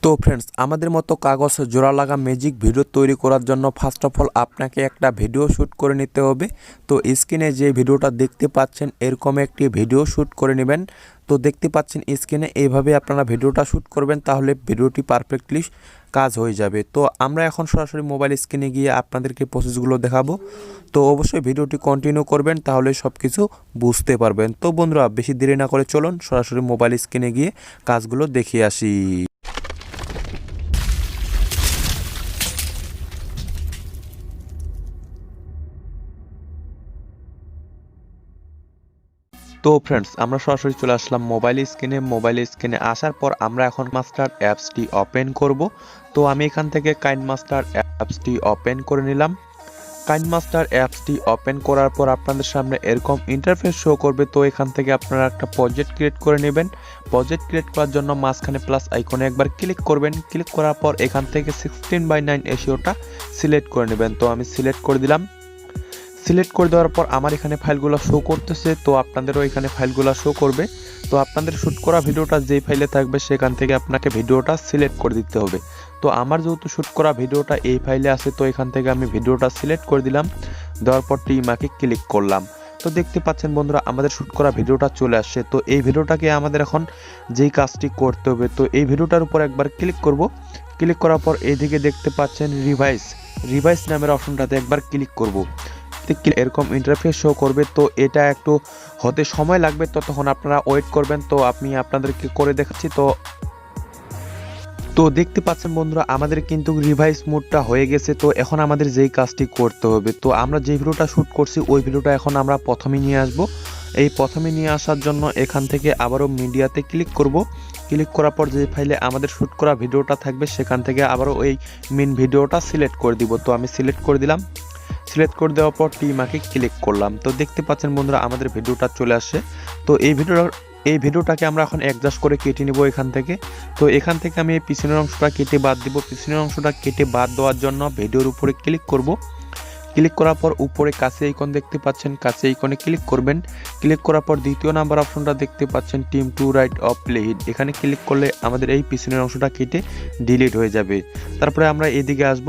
তো ফ্রেন্ডস, আমাদের মতো কাগজ জোড়া লাগা ম্যাজিক ভিডিও তৈরি করার জন্য ফার্স্ট অফ অল আপনাকে একটা ভিডিও শ্যুট করে নিতে হবে। তো স্ক্রিনে যে ভিডিওটা দেখতে পাচ্ছেন এরকম একটি ভিডিও শ্যুট করে নেবেন। তো দেখতে পাচ্ছেন স্ক্রিনে এইভাবে আপনারা ভিডিওটা শ্যুট করবেন, তাহলে ভিডিওটি পারফেক্টলি কাজ হয়ে যাবে। তো আমরা এখন সরাসরি মোবাইল স্ক্রিনে গিয়ে আপনাদেরকে প্রসেসগুলো দেখাবো। তো অবশ্যই ভিডিওটি কন্টিনিউ করবেন, তাহলে সব কিছু বুঝতে পারবেন। তো বন্ধুরা, বেশি দেরি না করে চলুন সরাসরি মোবাইল স্ক্রিনে গিয়ে কাজগুলো দেখিয়ে আসি। তো ফ্রেন্ডস, আমরা সরাসরি চলে আসলাম মোবাইল স্ক্রিনে আসার পর আমরা এখন মাস্টার অ্যাপসটি ওপেন করব। তো আমি এখান থেকে কাইনমাস্টার অ্যাপসটি ওপেন করে নিলাম। কাইনমাস্টার অ্যাপসটি ওপেন করার পর আপনাদের সামনে এরকম ইন্টারফেস শো করবে। তো এখান থেকে আপনারা একটা প্রজেক্ট ক্রিয়েট করে নেবেন। প্রজেক্ট ক্রিয়েট করার জন্য মাঝখানে প্লাস আইকনে একবার ক্লিক করবেন। ক্লিক করার পর এখান থেকে 16:9 রেশিওটা সিলেক্ট করে নেবেন। তো আমি সিলেক্ট করে দিলাম। সিলেক্ট করে দেওয়ার পর আমার এখানে ফাইলগুলো শো করতেছে, তো আপনাদেরও এখানে ফাইলগুলো শো করবে। তো আপনাদের শ্যুট করা ভিডিওটা যেই ফাইলে থাকবে সেখান থেকে আপনাকে ভিডিওটা সিলেক্ট করে দিতে হবে। তো আমার যেহেতু শ্যুট করা ভিডিওটা এই ফাইলে আছে, তো এখান থেকে আমি ভিডিওটা সিলেক্ট করে দিলাম। দেওয়ার পর টিমাকে ক্লিক করলাম। তো দেখতে পাচ্ছেন বন্ধুরা, আমাদের শ্যুট করা ভিডিওটা চলে আসছে। তো এই ভিডিওটাকে আমাদের এখন যেই কাজটি করতে হবে, তো এই ভিডিওটার উপর একবার ক্লিক করব। ক্লিক করার পর এইদিকে দেখতে পাচ্ছেন রিভাইস নামের অপশনটাতে একবার ক্লিক করব। এরকম ইন্টারফেস শো করবে। তো এটা একটু হতে সময় লাগবে, ততক্ষণ আপনারা ওয়েট করবেন। তো আমি আপনাদেরকে করে দেখাচ্ছি। তো দেখতে পাচ্ছেন বন্ধুরা, আমাদের কিন্তু রিভাইস মোডটা হয়ে গেছে। তো এখন আমাদের যেই কাজটি করতে হবে, তো আমরা যে ভিডিওটা শ্যুট করছি ওই ভিডিওটা এখন আমরা প্রথমে নিয়ে আসব। এই প্রথমে নিয়ে আসার জন্য এখান থেকে আবারও মিডিয়াতে ক্লিক করব। ক্লিক করার পর যে ফাইলে আমাদের শ্যুট করা ভিডিওটা থাকবে সেখান থেকে আবারও এই মেন ভিডিওটা সিলেক্ট করে দিব। তো আমি সিলেক্ট করে দিলাম। সিলেক্ট করে দেওয়ার পর টিমাকে ক্লিক করলাম। তো দেখতে পাচ্ছেন বন্ধুরা, আমাদের ভিডিওটা চলে আসে। তো এই ভিডিওটাকে আমরা এখন অ্যাডজাস্ট করে কেটে নিব এখান থেকে। তো এখান থেকে আমি এই পিছনের অংশটা কেটে বাদ দিব। পিছনের অংশটা কেটে বাদ দেওয়ার জন্য ভিডিওর উপরে ক্লিক করব। ক্লিক করার পর উপরে কাছে আইকন দেখতে পাচ্ছেন, কাছে আইকনে ক্লিক করবেন। ক্লিক করার পর দ্বিতীয় নাম্বার অপশনটা দেখতে পাচ্ছেন, team two right of play hit. এখানে ক্লিক করলে আমাদের এই পিছনের অংশটা কেটে ডিলিট হয়ে যাবে। তারপরে আমরা এদিকে আসব,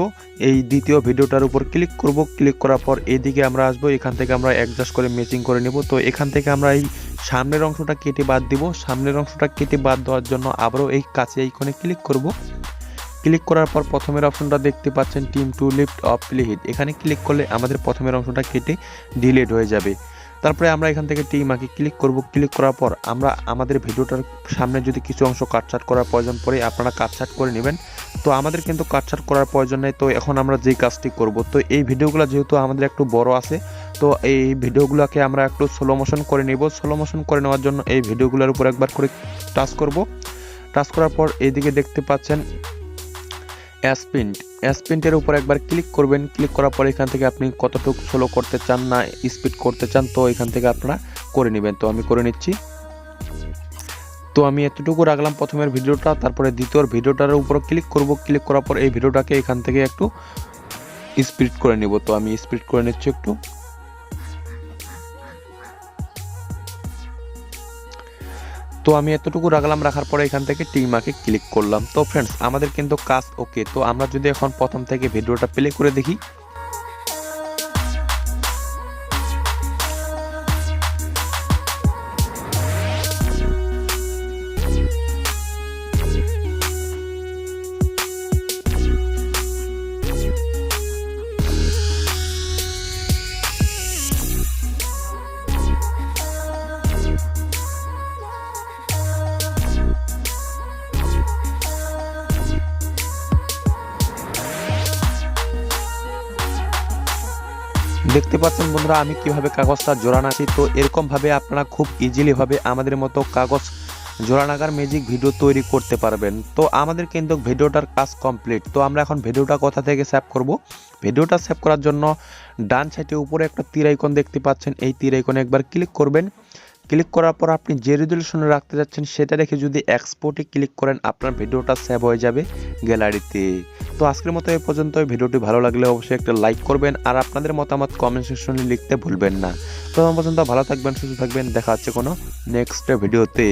এই দ্বিতীয় ভিডিওটার উপর ক্লিক করব। ক্লিক করার পর এদিকে আমরা আসব, এখান থেকে আমরা অ্যাডজাস্ট করে ম্যাচিং করে নেব। তো এখান থেকে আমরা এই সামনের অংশটা কেটে বাদ দিব। সামনের অংশটা কেটে বাদ দেওয়ার জন্য আবারও এই কাছে আইকনে ক্লিক করব। ক্লিক করার পর প্রথমের অপশনটা দেখতে পাচ্ছেন, team two lift of play hit. এখানে ক্লিক করলে আমাদের প্রথমের অংশটা কেটে ডিলিট হয়ে যাবে। তারপরে আমরা এখান থেকে টিমাকে ক্লিক করব। ক্লিক করার পর আমরা আমাদের ভিডিওটার সামনে যদি কিছু অংশ কাটছাট করার প্রয়োজন পড়ে, আপনারা কাটছাট করে নেবেন। তো আমাদের কিন্তু কাটছাট করার প্রয়োজন নেই। তো এখন আমরা যেই কাজটি করব, তো এই ভিডিওগুলো যেহেতু আমাদের একটু বড় আছে, তো এই ভিডিওগুলোকে আমরা একটু স্লো মোশন করে নেব। স্লো মোশন করে নেওয়ার জন্য এই ভিডিওগুলোর উপর একবার করে টাচ করব। টাচ করার পর এইদিকে দেখতে পাচ্ছেন অ্যাসপিন্টের উপর একবার ক্লিক করবেন। ক্লিক করার পর এখান থেকে আপনি কতটুকু স্লো করতে চান না স্পিড করতে চান, তো এখান থেকে আপনারা করে নেবেন। তো আমি করে নিচ্ছি। তো আমি এতটুকু রাখলাম প্রথমের ভিডিওটা। তারপরে দ্বিতীয় ভিডিওটার উপর ক্লিক করব। ক্লিক করার পর এই ভিডিওটাকে এখান থেকে একটু স্পিড করে নিব। তো আমি স্পিড করে নিচ্ছি একটু। তো আমি এতটুকু রাখলাম, রাখার পরে এখান থেকে টিমাকে ক্লিক করলাম। তো ফ্রেন্ডস, আমাদের কিন্তু কাজ ওকে। তো আমরা যদি এখন প্রথম থেকে ভিডিওটা প্লে করে দেখি। দেখতে পাচ্ছেন বন্ধুরা, আমি কিভাবে কাগজটা জোড়ানাছি। তো এরকম ভাবে আপনারা খুব ইজিলি ভাবে আমাদের মতো কাগজ জোড়ানাগার ম্যাজিক ভিডিও তৈরি করতে পারবেন। তো আমাদের কিন্তু ভিডিওটার কাজ কমপ্লিট। তো আমরা এখন ভিডিওটা কোথা থেকে সেভ করব। ভিডিওটা সেভ করার জন্য ডান সাইডে উপরে একটা তীর আইকন দেখতে পাচ্ছেন, এই তীর আইকনে একবার ক্লিক করবেন। ক্লিক করার পর আপনি যে রেজুলেশনে রাখতে যাচ্ছেন সেটা রেখে যদি এক্সপোর্টে ক্লিক করেন, আপনার ভিডিওটা সেভ হয়ে যাবে গ্যালারিতে। তো আজকের মতো এই পর্যন্ত। ভিডিওটি ভালো লাগলে অবশ্যই একটা লাইক করবেন, আর আপনাদের মতামত কমেন্ট সেকশনে লিখতে ভুলবেন না। তো তখন পর্যন্ত ভালো থাকবেন, সুস্থ থাকবেন। দেখা হচ্ছে কোনো নেক্সট ভিডিওতে।